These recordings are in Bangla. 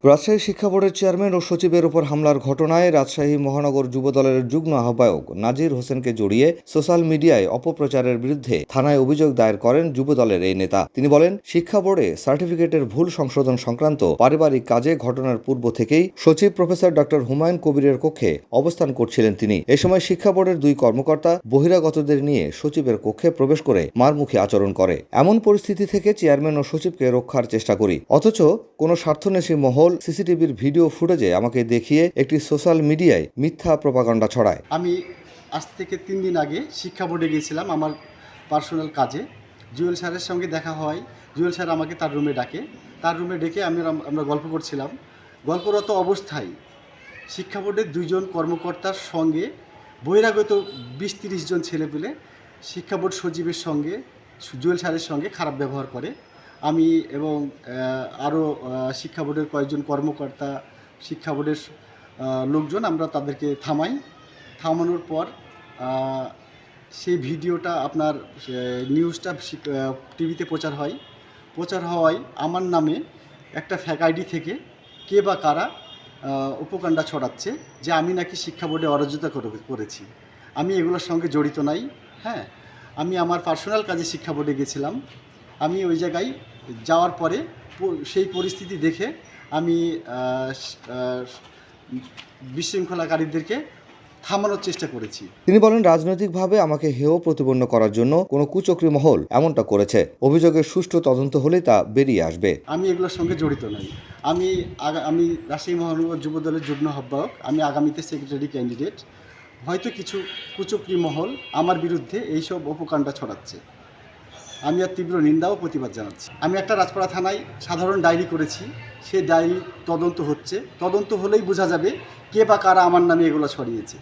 রাজশাহী শিক্ষা বোর্ডের চেয়ারম্যান ও সচিবের উপর হামলার ঘটনায় রাজশাহী মহানগর যুবদলের যুগ্ম আহ্বায়ক নাজির হোসেনকে জড়িয়ে সোশ্যাল মিডিয়ায় অপপ্রচারের বিরুদ্ধে থানায় অভিযোগ দায়ের করেন যুবদলের এই নেতা। তিনি বলেন, শিক্ষা বোর্ডে সার্টিফিকেটের ভুল সংশোধন সংক্রান্ত পারিবারিক কাজে ঘটনার পূর্ব থেকেই সচিব প্রফেসর ডক্টর হুমায়ুন কবিরের কক্ষে অবস্থান করছিলেন তিনি। এ সময় শিক্ষা বোর্ডের দুই কর্মকর্তা বহিরাগতদের নিয়ে সচিবের কক্ষে প্রবেশ করে মারমুখী আচরণ করে। এমন পরিস্থিতি থেকে চেয়ারম্যান ও সচিবকে রক্ষার চেষ্টা করি, অথচ কোনো স্বার্থন্বেষী মহল সিসিটিভির ভিডিও ফুটেজে আমাকে দেখিয়ে একটি সোশ্যাল মিডিয়ায় মিথ্যা প্রপাগান্ডা ছড়ায়। আমি আজ থেকে 3 দিন আগে শিক্ষা বোর্ডে গিয়েছিলাম আমার পার্সোনাল কাজে। জুয়েল স্যারের সঙ্গে দেখা হয়। জুয়েল স্যার আমাকে তার রুমে ডাকে। তার রুমে ডেকে আমরা গল্প করছিলাম। গল্পরত অবস্থায় শিক্ষা বোর্ডের 2 জন কর্মকর্তার সঙ্গে বহিরাগত 20-30 জন ছেলেপেলে শিক্ষা বোর্ড সচিবের সঙ্গে জুয়েল স্যারের সঙ্গে খারাপ ব্যবহার করে। আমি এবং আরও শিক্ষা বোর্ডের কয়েকজন কর্মকর্তা, শিক্ষা বোর্ডের লোকজন আমরা তাদেরকে থামানোর পর সেই ভিডিওটা আপনার নিউজটা টিভিতে প্রচার হওয়ায় আমার নামে একটা ফ্যাক আইডি থেকে কে বা কারা উপকাণ্ডা ছড়াচ্ছে যে আমি নাকি শিক্ষা বোর্ডে অরাজকতা করেছি। আমি এগুলোর সঙ্গে জড়িত নাই। হ্যাঁ, আমি আমার পার্সোনাল কাজে শিক্ষা বোর্ডে গেছিলাম। আমি ওই জায়গায় যাওয়ার পরে সেই পরিস্থিতি দেখে আমি বিশৃঙ্খলাকারীদেরকে থামানোর চেষ্টা করেছি। তিনি বলেন, রাজনৈতিকভাবে আমাকে হেয় প্রতিপন্ন করার জন্য কোনো কুচক্রী মহল এমনটা করেছে। অভিযোগের সুষ্ঠু তদন্ত হলেই তা বেরিয়ে আসবে। আমি এগুলোর সঙ্গে জড়িত নই। আমি রাজশাহী মহানগর যুবদলের যুগ্ম আহ্বায়ক। আমি আগামীতে সেক্রেটারি ক্যান্ডিডেট। হয়তো কিছু কুচক্রী মহল আমার বিরুদ্ধে এইসব অপকাণ্ডা ছড়াচ্ছে। আমি আর তীব্র নিন্দা ও প্রতিবাদ জানাচ্ছি। আমি একটা রাজপাড়া থানায় সাধারণ ডায়েরি করেছি। সেই ডায়েরি তদন্ত হচ্ছে। তদন্ত হলেই বোঝা যাবে কে বা কারা আমার নামে এগুলো ছড়িয়েছে।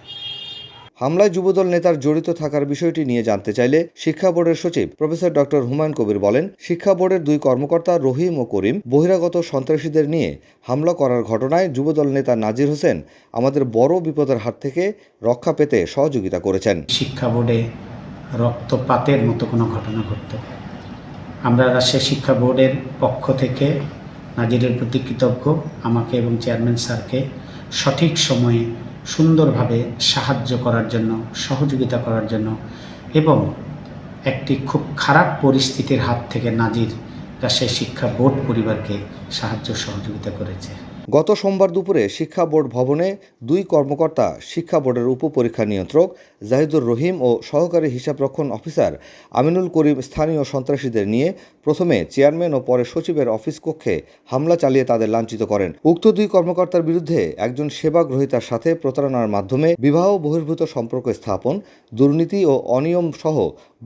হামলায় যুবদল নেতার জড়িত থাকার বিষয়টি নিয়ে জানতে চাইলে শিক্ষা বোর্ডের সচিব প্রফেসর ডক্টর হুমায়ুন কবির বলেন, শিক্ষা বোর্ডের দুই কর্মকর্তা রহিম ও করিম বহিরাগত সন্ত্রাসীদের নিয়ে হামলা করার ঘটনায় যুবদল নেতা নাজির হোসেন আমাদের বড় বিপদের হাত থেকে রক্ষা পেতে সহযোগিতা করেছেন। শিক্ষা বোর্ডে রক্তপাতের মতো কোনো ঘটনা ঘটত, আমরা রাজশাহী শিক্ষা বোর্ডের পক্ষ থেকে নাজিরের প্রতি কৃতজ্ঞ। আমাকে এবং চেয়ারম্যান স্যারকে সঠিক সময়ে সুন্দরভাবে সাহায্য করার জন্য, সহযোগিতা করার জন্য এবং একটি খুব খারাপ পরিস্থিতির হাত থেকে নাজির রাজশাহী শিক্ষা বোর্ড পরিবারকে সাহায্য সহযোগিতা করেছে। গত সোমবার দুপুরে শিক্ষা বোর্ড ভবনে দুই কর্মকর্তা শিক্ষা বোর্ডের উপপরীক্ষা নিয়ন্ত্রক জাহিদুর রহিম ও সহকারী হিসাবরক্ষণ অফিসার আমিনুল করিম স্থানীয় সন্ত্রাসীদের নিয়ে প্রথমে চেয়ারম্যান ও পরে সচিবের অফিস কক্ষে হামলা চালিয়ে তাদের লাঞ্ছিত করেন। উক্ত দুই কর্মকর্তার বিরুদ্ধে একজন সেবা গ্রহীতার সাথে প্রতারণার মাধ্যমে বিবাহ বহির্ভূত সম্পর্ক স্থাপন, দুর্নীতি ও অনিয়ম সহ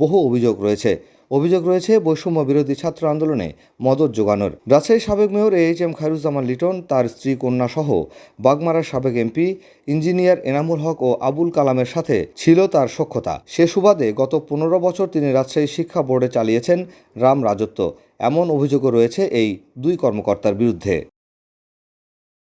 বহু অভিযোগ রয়েছে বৈষম্য বিরোধী ছাত্র আন্দোলনে মদত জোগানোর। রাজশাহীর সাবেক মেয়র AHM খায়রুজ্জামান লিটন, তার স্ত্রী কন্যা সহ বাগমারার সাবেক MP ইঞ্জিনিয়ার এনামুল হক ও আবুল কালামের সাথে ছিল তার সখ্যতা। সে সুবাদে গত 15 বছর তিনি রাজশাহী শিক্ষা বোর্ডে চালিয়েছেন রাম রাজত্ব। এমন অভিযোগও রয়েছে এই দুই কর্মকর্তার বিরুদ্ধে।